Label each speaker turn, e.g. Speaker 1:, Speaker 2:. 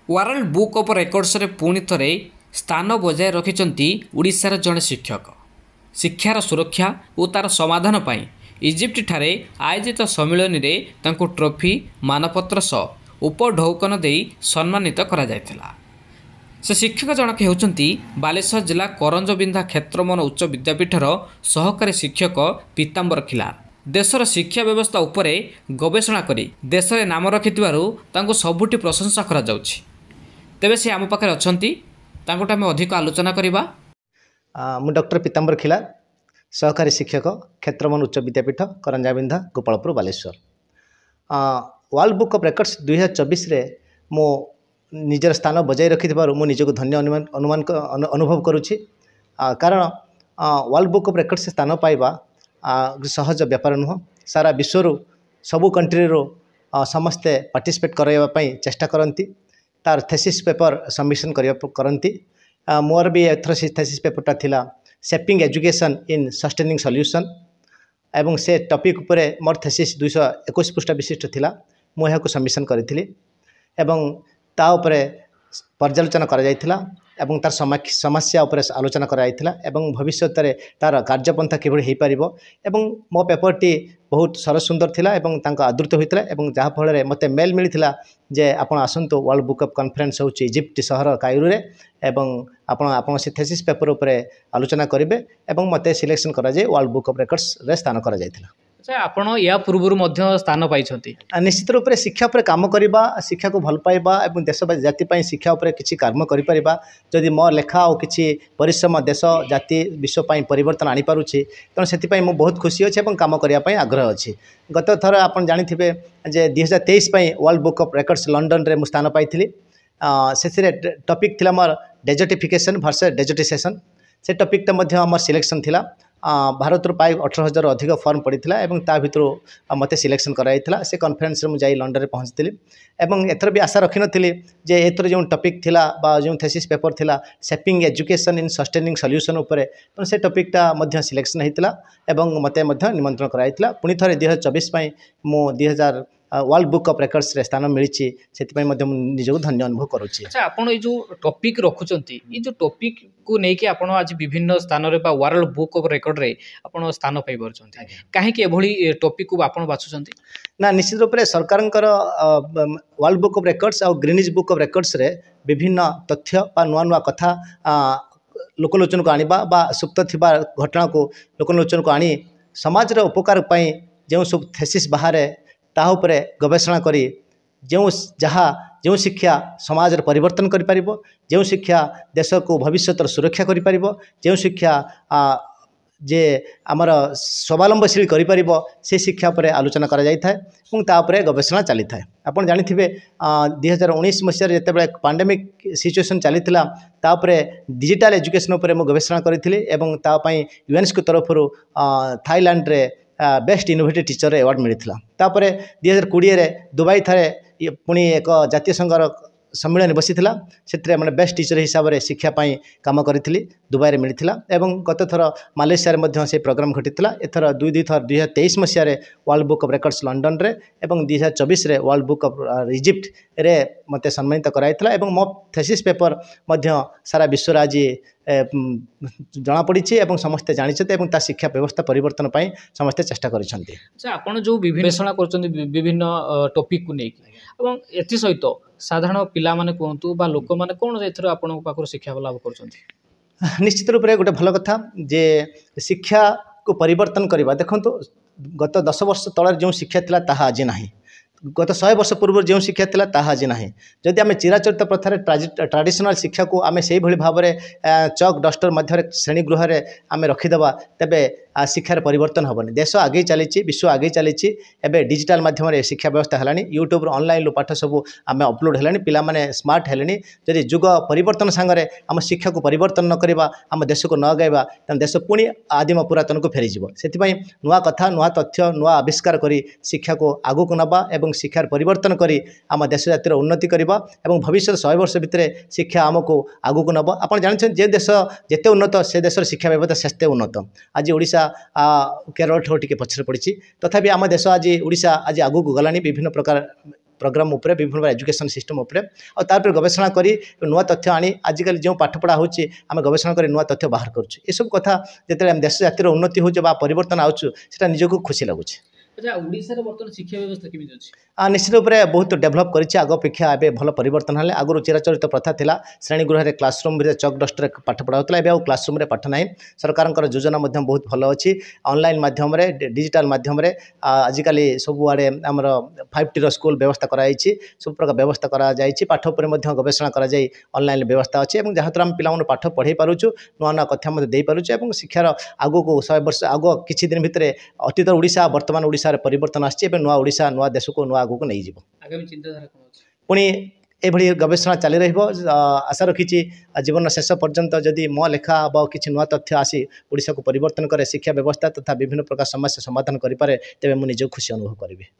Speaker 1: World book of ରେକର୍ଡସରେ ପୁଣି ଥରେ ସ୍ଥାନ ବଜାୟ ରଖିଛନ୍ତି ଓଡ଼ିଶାର ଜଣେ ଶିକ୍ଷକ। ଶିକ୍ଷାର ସୁରକ୍ଷା ଓ ତା'ର ସମାଧାନ ପାଇଁ ଇଜିପ୍ଟଠାରେ ଆୟୋଜିତ ସମ୍ମିଳନୀରେ ତାଙ୍କୁ ଟ୍ରଫି ମାନପତ୍ର ସହ ଉପଢୌକନ ଦେଇ ସମ୍ମାନିତ କରାଯାଇଥିଲା। ସେ ଶିକ୍ଷକ ଜଣକ ହେଉଛନ୍ତି ବାଲେଶ୍ୱର ଜିଲ୍ଲା କରଞ୍ଜବିନ୍ଧା କ୍ଷେତ୍ରମୋହନ ଉଚ୍ଚ ବିଦ୍ୟାପୀଠର ସହକାରୀ ଶିକ୍ଷକ ପୀତାମ୍ବର ଖିଲାର। ଦେଶର ଶିକ୍ଷା ବ୍ୟବସ୍ଥା ଉପରେ ଗବେଷଣା କରି ଦେଶରେ ନାମ ରଖିଥିବାରୁ ତାଙ୍କୁ ସବୁଠି ପ୍ରଶଂସା କରାଯାଉଛି। ତେବେ ସେ ଆମ ପାଖରେ ଅଛନ୍ତି, ତାଙ୍କଠୁ ଆମେ ଅଧିକ ଆଲୋଚନା କରିବା।
Speaker 2: ମୁଁ ଡକ୍ଟର ପୀତାମ୍ବର ଖିଲାର, ସହକାରୀ ଶିକ୍ଷକ କ୍ଷେତ୍ରମୋହନ ଉଚ୍ଚ ବିଦ୍ୟାପୀଠ Karanjabindha Gopalpur Baleswar. World book of records 2024ରେ ମୁଁ ନିଜର ସ୍ଥାନ ବଜାୟ ରଖିଥିବାରୁ ମୁଁ ନିଜକୁ ଧନ୍ୟ ଅନୁଭବ କରୁଛି। କାରଣ ୱାର୍ଲଡ ବୁକ୍ ଅଫ୍ ରେକର୍ଡସ ସ୍ଥାନ ପାଇବା ସହଜ ବ୍ୟାପାର ନୁହଁ। ସାରା ବିଶ୍ୱରୁ ସବୁ କଣ୍ଟ୍ରିରୁ ସମସ୍ତେ ପାର୍ଟିସିପେଟ୍ କରାଇବା ପାଇଁ ଚେଷ୍ଟା କରନ୍ତି, ତାର थेसिस पेपर सबमिशन करती। मोर भी एथर से थेसिस पेपरटा थिला shaping education in sustaining solution एवं से टॉपिक उपरे मोर थेसिस 221 पृष्ठ विशिष्ट थिला। मु यहां को सबमिशन करिथिली एवं ता उपरे पर्यालोचना करा जायथिला एवं तार समस्या उपरे आलोचना करा जायथिला एवं भविष्य रे तार कार्यपंथा किभଳି हेई परिबो एवं मो पेपरटी बहुत सरस सुंदर थिला एवं तांका आदृत होइतिला एवं जहा फल रे मते मेल मिलिथिला जे आपण आसंतो वर्ल्ड बुक ऑफ कॉन्फ्रेंस होची इजिप्ट शहर कायरो रे एवं आपण से थेसिस पेपर उपरे आलोचना करिवे एवं मते सिलेक्शन करा जाय वर्ल्ड बुक ऑफ रेकॉर्ड्स रे स्थान करा जायथिला।
Speaker 1: अच्छा, आपण या पूर्वरु मध्य स्थान पाइछंती।
Speaker 2: निश्चित रूप से शिक्षा पर काम करबा, शिक्षा को भल पाइबा एवं देश जाति पई शिक्षा उपरे किछि कर्म करि परिबा। जदि मो लेखा और किछि परिश्रम देश जाति विश्व पई परिवर्तन आनी पारुछि तन सेति पई मो बहुत खुशी अछि एवं काम करिया पई आग्रह अछि। गत थर आपण जानिथिबे जे 2023 पई world book of records London रे मु स्थान पाइथिली। से टॉपिक थिला मोर डेजर्टिफिकेशन वर्सेस डेजर्टिसेशन। से टॉपिक ता मध्य हमर सिलेक्शन थिला। भारत रू प्राय 18,000 अधिक फॉर्म पड़ता है ता भितर मत सिलेक्शन कराइला। से कॉन्फ्रेंस में जाई लंडन में पहुँचती एवं एथर भी आशा रखी नी जे एथर जो टॉपिक थिला बा जो थेसिस पेपर थिला shaping education in sustaining solution उपरे तो से टॉपिकटा मध्य सिलेक्शन होता एवं मते मध्य निमंत्रण कराइला। पुणी थे 2024 मु 2000 वर्ल्ड बुक ऑफ रेकॉर्ड्स रे स्थान मिली से निजको धन्य अनुभव करुच्ची।
Speaker 1: अच्छा, आपण ये जो टॉपिक रखुचंती ये जो टॉपिक को लेकिन आपण आज विभिन्न स्थान रे बा वर्ल्ड बुक ऑफ रेकॉर्ड रे आपण स्थान पाई परचंती, काहे कि एभली टॉपिक को आपण बाछुचंती?
Speaker 2: ना निश्चित रूप से सरकार वर्ल्ड बुक ऑफ रेकॉर्ड्स और ग्रीनिज बुक ऑफ रेकॉर्ड्स रे विभिन्न तथ्य बा नुआ नुआ कथा लोकलोचन को आनिबा बा सुप्त थिबा घटना को लोकलोचन को आनी समाज रे उपकार पई जो सब थेसिस बाहर ताहा उपरे गवेषणा करी जो शिक्षा समाज रे परिवर्तन करि परिबो, जो शिक्षा देश को भविष्य सुरक्षा करि परिबो, जो शिक्षा जे आमर स्वावलंबनशील करि परिबो से शिक्षा पर आलोचना करा जाय थाए एवं ता उपरे गवेषणा चली थाए। आपण जानिथिबे 2019 मसिया रे जेतेबेले पैंडेमिक सिचुएशन चलीथिला ता उपरे डिजिटल एजुकेशन उपरे मो गवेषणा करिथिली एवं ता पई यूएनएसको तरफरु थाईलैंड रे बेस्ट इनोवेटिव टीचर अवार्ड मिलता। तापर 2020 रे दुबई थारे पुणी एक जातीय संघर सम्मेलन बसी से मैंने बेस्ट टीचर हिसाब से शिक्षापी कम करी दुबई में मिलता एवं गत थर मालेशिया से प्रोग्राम घटीला। एथर दुई थर 2023 मसीह world book of records London रे एवं 2024 रे वर्ल्ड बुक ऑफ इजिप्ट रे मते सम्मानित कराइला एवं मो थेसिस पेपर मध्य सारा विश्व आज जना पड़ी एवं समस्ते जानते एवं ता शिक्षा व्यवस्था परिवर्तन पाई समस्ते चेष्टा करिसेंती।
Speaker 1: अच्छा, आपण जो विवेचना करछन्ती विभिन्न टॉपिक को लेकी एवं एथि सहित साधारण पिला माने कोंतु बा लोक माने कोन एथर आपण पाखर शिक्षा लाभ करछन्ती?
Speaker 2: निश्चित रूप से गोटे भल कथा जे शिक्षा को परिवर्तन करवा। देखो गत 10 वर्ष तल जो शिक्षा थिला ताहा आज नाही, गत 100 वर्ष पूर्व जो शिक्षा थिला ताहा आज नाही। जदि आम चिराचरित प्रथार ट्राडिशनल शिक्षा को आम से भाव में चक डस्टर मध्य श्रेणी गृह आम रखीदे तेबे शिक्षार परिवर्तन हेनी। देश आगे चली, विश्व आगे चली, एवं डिजिटल माध्यम शिक्षा व्यवस्था है यूट्यूब ऑनलाइन पाठ सब आम अपलोड है, पिला माने स्मार्ट है। जदि जुग परिवर्तन सांगे आम शिक्षा को परिवर्तन न करवा, आम देश को न गाइबा तेना देश पुणी आदिम पुरातन को फेरीज। से नुआ कथा नुआ तथ्य नुआ आविष्कार करी शिक्षा को आगू को नवा एवं शिक्षार परिवर्तन करी आम देश जातिर उन्नति करवा एवं भविष्य 100 वर्ष भितर शिक्षा आमको आगू को नब। आप जानते जे देश जिते उन्नत से देश शिक्षा व्यवस्था सेते उन्नत। आज ओडिशा केरल ठो टिके पछरे पड़ी तथापि आम देश आज ओडिशा आज आगू को गलानी विभिन्न प्रकार प्रोग्राम उपरे विभिन्न एजुकेशन सिस्टम उपरे और तापर गवेषणा करी नुआ तथ्य आनी आजिकल जो पाठपढ़ा होची आम गवेषणा करी नुआ तथ्य बाहर करूँ ये सब कथा जिते देश जातिर उन्नति हो परिवर्तन आछू निजको खुशी लगुच।
Speaker 1: अच्छा ओडिशा रे वर्तमान शिक्षा व्यवस्था केमिति अछि?
Speaker 2: निश्चित रूप से बहुत डेभलप कर आग अपेक्षा एवं भल परिवर्तन है आगु चिराचरित प्रथा था श्रेणी गृह में क्लासरूम चक डस्टर पाठ पढ़ा होता है क्लासरूम में पाठ ना सरकार योजना बहुत भल अच्छी ऑनलाइन माध्यम डिजिटल माध्यम आजिकल सबुआड़े आमर 5T स्कूल व्यवस्था कराई सब प्रकार व्यवस्था कराई पाठ पर गवेषणा कराई ऑनलाइन व्यवस्था अच्छी जहाँ द्वारा आम पिला पाठ पढ़े पार्चु नुआ नुआ कथा दे पार्चु शिक्षार आग को 100 वर्ष आग किछि दिन भितर अतीत ओडिशा वर्तमान ओडिशा परिवर्तन आसी नुआ ओडिशा नुआ देश को नुआ आगू नहीं जीव
Speaker 1: आगामी चिंताधारा कौन अछि?
Speaker 2: पुणी एभली गवेषणा चली रहिबो आशा रखिछि जीवन शेष पर्यंत जदि मो लेखा बा किछि नुआ तथ्य आसी ओडिशा को परिवर्तन करे शिक्षा व्यवस्था तथा विभिन्न प्रकार समस्या समाधान करि पारे तेबे मु निज खुशी अनुभव करिबि।